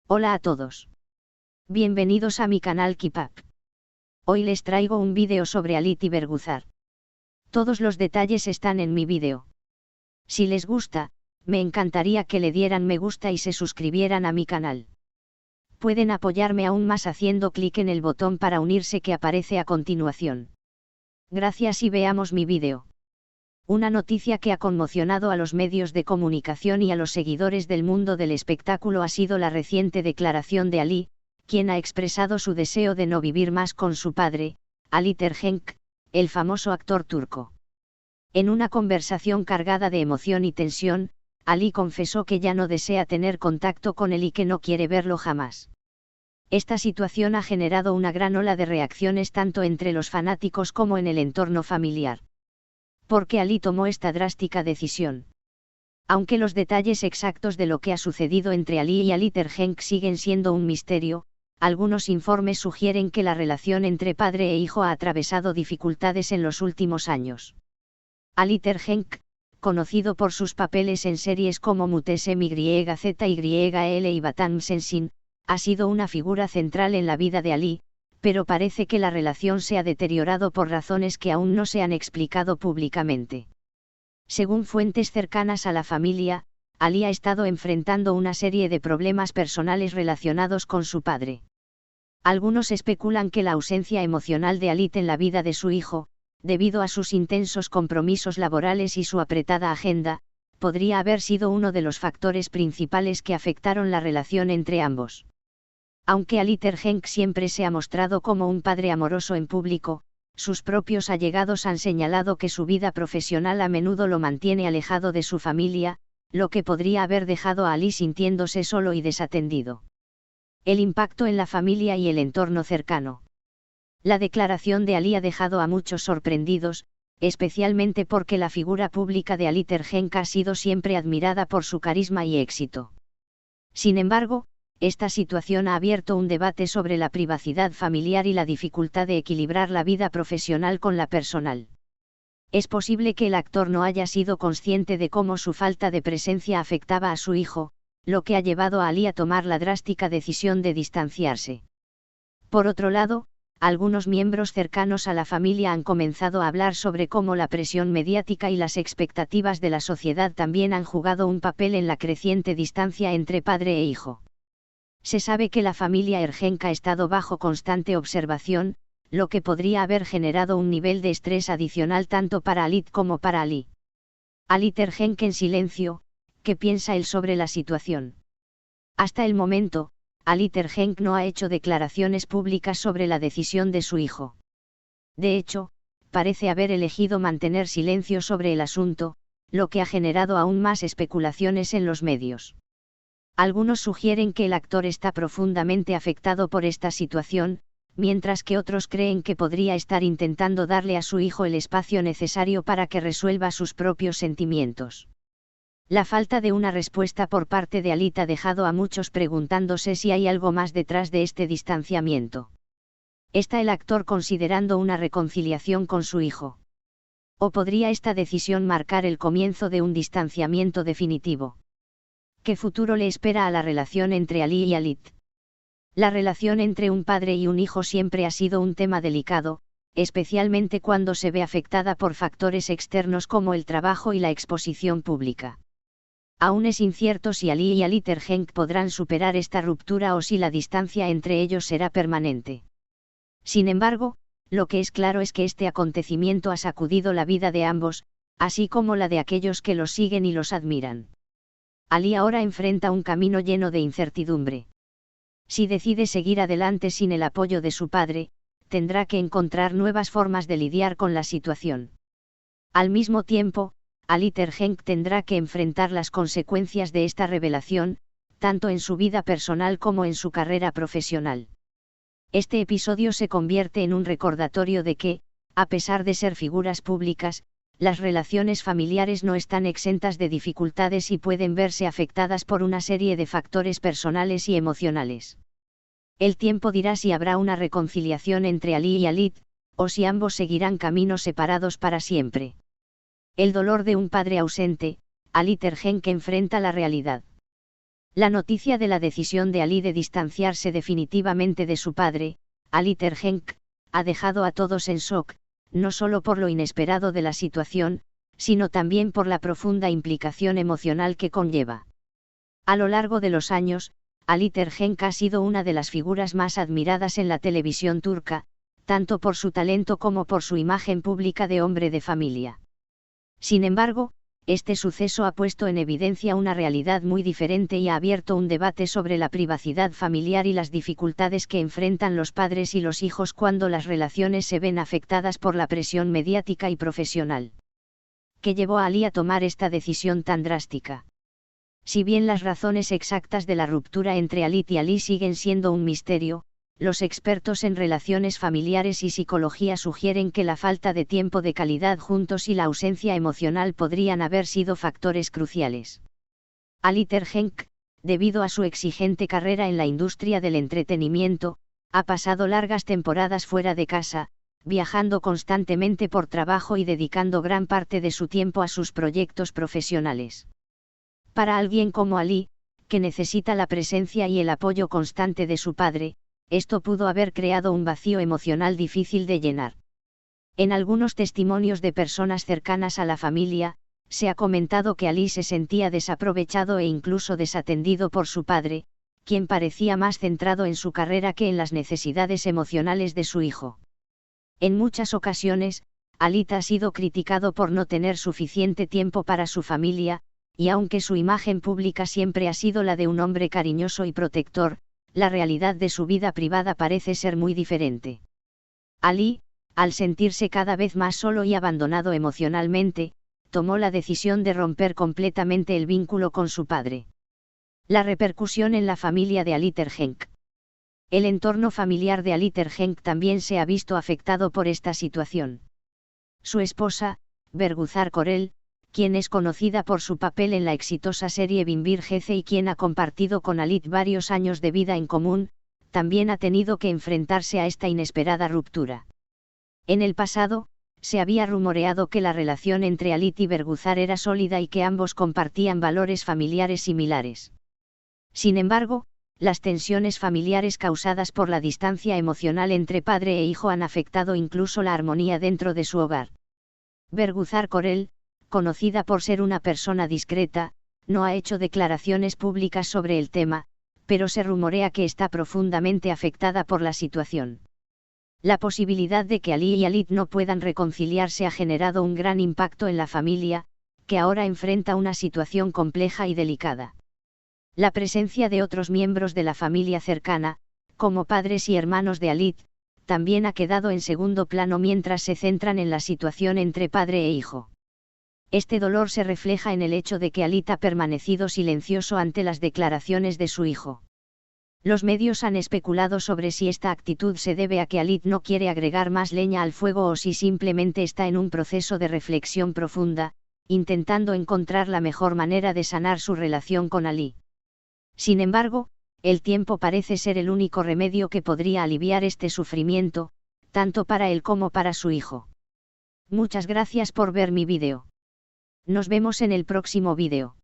Hola a todos. Bienvenidos a mi canal Keep Up. Hoy les traigo un vídeo sobre Alit y Berguzar. Todos los detalles están en mi vídeo. Si les gusta, me encantaría que le dieran me gusta y se suscribieran a mi canal. Pueden apoyarme aún más haciendo clic en el botón para unirse que aparece a continuación. Gracias y veamos mi vídeo. Una noticia que ha conmocionado a los medios de comunicación y a los seguidores del mundo del espectáculo ha sido la reciente declaración de Ali, quien ha expresado su deseo de no vivir más con su padre, Alit Ergenç, el famoso actor turco. En una conversación cargada de emoción y tensión, Ali confesó que ya no desea tener contacto con él y que no quiere verlo jamás. Esta situación ha generado una gran ola de reacciones tanto entre los fanáticos como en el entorno familiar. ¿Por qué Ali tomó esta drástica decisión? Aunque los detalles exactos de lo que ha sucedido entre Ali y Alit Ergenç siguen siendo un misterio, algunos informes sugieren que la relación entre padre e hijo ha atravesado dificultades en los últimos años. Alit Ergenç, conocido por sus papeles en series como Muhteşem YZYL y Vatan Sensin, ha sido una figura central en la vida de Ali, pero parece que la relación se ha deteriorado por razones que aún no se han explicado públicamente. Según fuentes cercanas a la familia, Ali ha estado enfrentando una serie de problemas personales relacionados con su padre. Algunos especulan que la ausencia emocional de Alit en la vida de su hijo, debido a sus intensos compromisos laborales y su apretada agenda, podría haber sido uno de los factores principales que afectaron la relación entre ambos. Aunque Alit Ergenç siempre se ha mostrado como un padre amoroso en público, sus propios allegados han señalado que su vida profesional a menudo lo mantiene alejado de su familia, lo que podría haber dejado a Ali sintiéndose solo y desatendido. El impacto en la familia y el entorno cercano. La declaración de Ali ha dejado a muchos sorprendidos, especialmente porque la figura pública de Alit Ergenç ha sido siempre admirada por su carisma y éxito. Sin embargo, esta situación ha abierto un debate sobre la privacidad familiar y la dificultad de equilibrar la vida profesional con la personal. Es posible que el actor no haya sido consciente de cómo su falta de presencia afectaba a su hijo, lo que ha llevado a Ali a tomar la drástica decisión de distanciarse. Por otro lado, algunos miembros cercanos a la familia han comenzado a hablar sobre cómo la presión mediática y las expectativas de la sociedad también han jugado un papel en la creciente distancia entre padre e hijo. Se sabe que la familia Ergenç ha estado bajo constante observación, lo que podría haber generado un nivel de estrés adicional tanto para Alit como para Ali. Alit Ergenç en silencio, ¿qué piensa él sobre la situación? Hasta el momento, Alit Ergenç no ha hecho declaraciones públicas sobre la decisión de su hijo. De hecho, parece haber elegido mantener silencio sobre el asunto, lo que ha generado aún más especulaciones en los medios. Algunos sugieren que el actor está profundamente afectado por esta situación, mientras que otros creen que podría estar intentando darle a su hijo el espacio necesario para que resuelva sus propios sentimientos. La falta de una respuesta por parte de Alit ha dejado a muchos preguntándose si hay algo más detrás de este distanciamiento. ¿Está el actor considerando una reconciliación con su hijo? ¿O podría esta decisión marcar el comienzo de un distanciamiento definitivo? ¿Qué futuro le espera a la relación entre Ali y Alit? La relación entre un padre y un hijo siempre ha sido un tema delicado, especialmente cuando se ve afectada por factores externos como el trabajo y la exposición pública. Aún es incierto si Ali y Alit Ergenç podrán superar esta ruptura o si la distancia entre ellos será permanente. Sin embargo, lo que es claro es que este acontecimiento ha sacudido la vida de ambos, así como la de aquellos que los siguen y los admiran. Ali ahora enfrenta un camino lleno de incertidumbre. Si decide seguir adelante sin el apoyo de su padre, tendrá que encontrar nuevas formas de lidiar con la situación. Al mismo tiempo, Alit Ergenç tendrá que enfrentar las consecuencias de esta revelación, tanto en su vida personal como en su carrera profesional. Este episodio se convierte en un recordatorio de que, a pesar de ser figuras públicas, las relaciones familiares no están exentas de dificultades y pueden verse afectadas por una serie de factores personales y emocionales. El tiempo dirá si habrá una reconciliación entre Ali y Alit, o si ambos seguirán caminos separados para siempre. El dolor de un padre ausente, Alit Ergenç enfrenta la realidad. La noticia de la decisión de Ali de distanciarse definitivamente de su padre, Ali Tergenk, ha dejado a todos en shock, no solo por lo inesperado de la situación, sino también por la profunda implicación emocional que conlleva. A lo largo de los años, Ali Tergenk ha sido una de las figuras más admiradas en la televisión turca, tanto por su talento como por su imagen pública de hombre de familia. Sin embargo, este suceso ha puesto en evidencia una realidad muy diferente y ha abierto un debate sobre la privacidad familiar y las dificultades que enfrentan los padres y los hijos cuando las relaciones se ven afectadas por la presión mediática y profesional. ¿Qué llevó a Ali a tomar esta decisión tan drástica? Si bien las razones exactas de la ruptura entre Alit y Ali siguen siendo un misterio, los expertos en relaciones familiares y psicología sugieren que la falta de tiempo de calidad juntos y la ausencia emocional podrían haber sido factores cruciales. Ali Tergenk, debido a su exigente carrera en la industria del entretenimiento, ha pasado largas temporadas fuera de casa, viajando constantemente por trabajo y dedicando gran parte de su tiempo a sus proyectos profesionales. Para alguien como Ali, que necesita la presencia y el apoyo constante de su padre, esto pudo haber creado un vacío emocional difícil de llenar. En algunos testimonios de personas cercanas a la familia, se ha comentado que Ali se sentía desaprovechado e incluso desatendido por su padre, quien parecía más centrado en su carrera que en las necesidades emocionales de su hijo. En muchas ocasiones, Ali ha sido criticado por no tener suficiente tiempo para su familia, y aunque su imagen pública siempre ha sido la de un hombre cariñoso y protector, la realidad de su vida privada parece ser muy diferente. Ali, al sentirse cada vez más solo y abandonado emocionalmente, tomó la decisión de romper completamente el vínculo con su padre. La repercusión en la familia de Ali Tergenk. El entorno familiar de Ali Tergenk también se ha visto afectado por esta situación. Su esposa, Bergüzar Korel, quien es conocida por su papel en la exitosa serie Binbir Gece y quien ha compartido con Ali varios años de vida en común, también ha tenido que enfrentarse a esta inesperada ruptura. En el pasado, se había rumoreado que la relación entre Ali y Bergüzar era sólida y que ambos compartían valores familiares similares. Sin embargo, las tensiones familiares causadas por la distancia emocional entre padre e hijo han afectado incluso la armonía dentro de su hogar. Bergüzar Korel, conocida por ser una persona discreta, no ha hecho declaraciones públicas sobre el tema, pero se rumorea que está profundamente afectada por la situación. La posibilidad de que Ali y Alit no puedan reconciliarse ha generado un gran impacto en la familia, que ahora enfrenta una situación compleja y delicada. La presencia de otros miembros de la familia cercana, como padres y hermanos de Alit, también ha quedado en segundo plano mientras se centran en la situación entre padre e hijo. Este dolor se refleja en el hecho de que Alit ha permanecido silencioso ante las declaraciones de su hijo. Los medios han especulado sobre si esta actitud se debe a que Alit no quiere agregar más leña al fuego o si simplemente está en un proceso de reflexión profunda, intentando encontrar la mejor manera de sanar su relación con Ali. Sin embargo, el tiempo parece ser el único remedio que podría aliviar este sufrimiento, tanto para él como para su hijo. Muchas gracias por ver mi vídeo. Nos vemos en el próximo vídeo.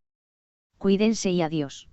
Cuídense y adiós.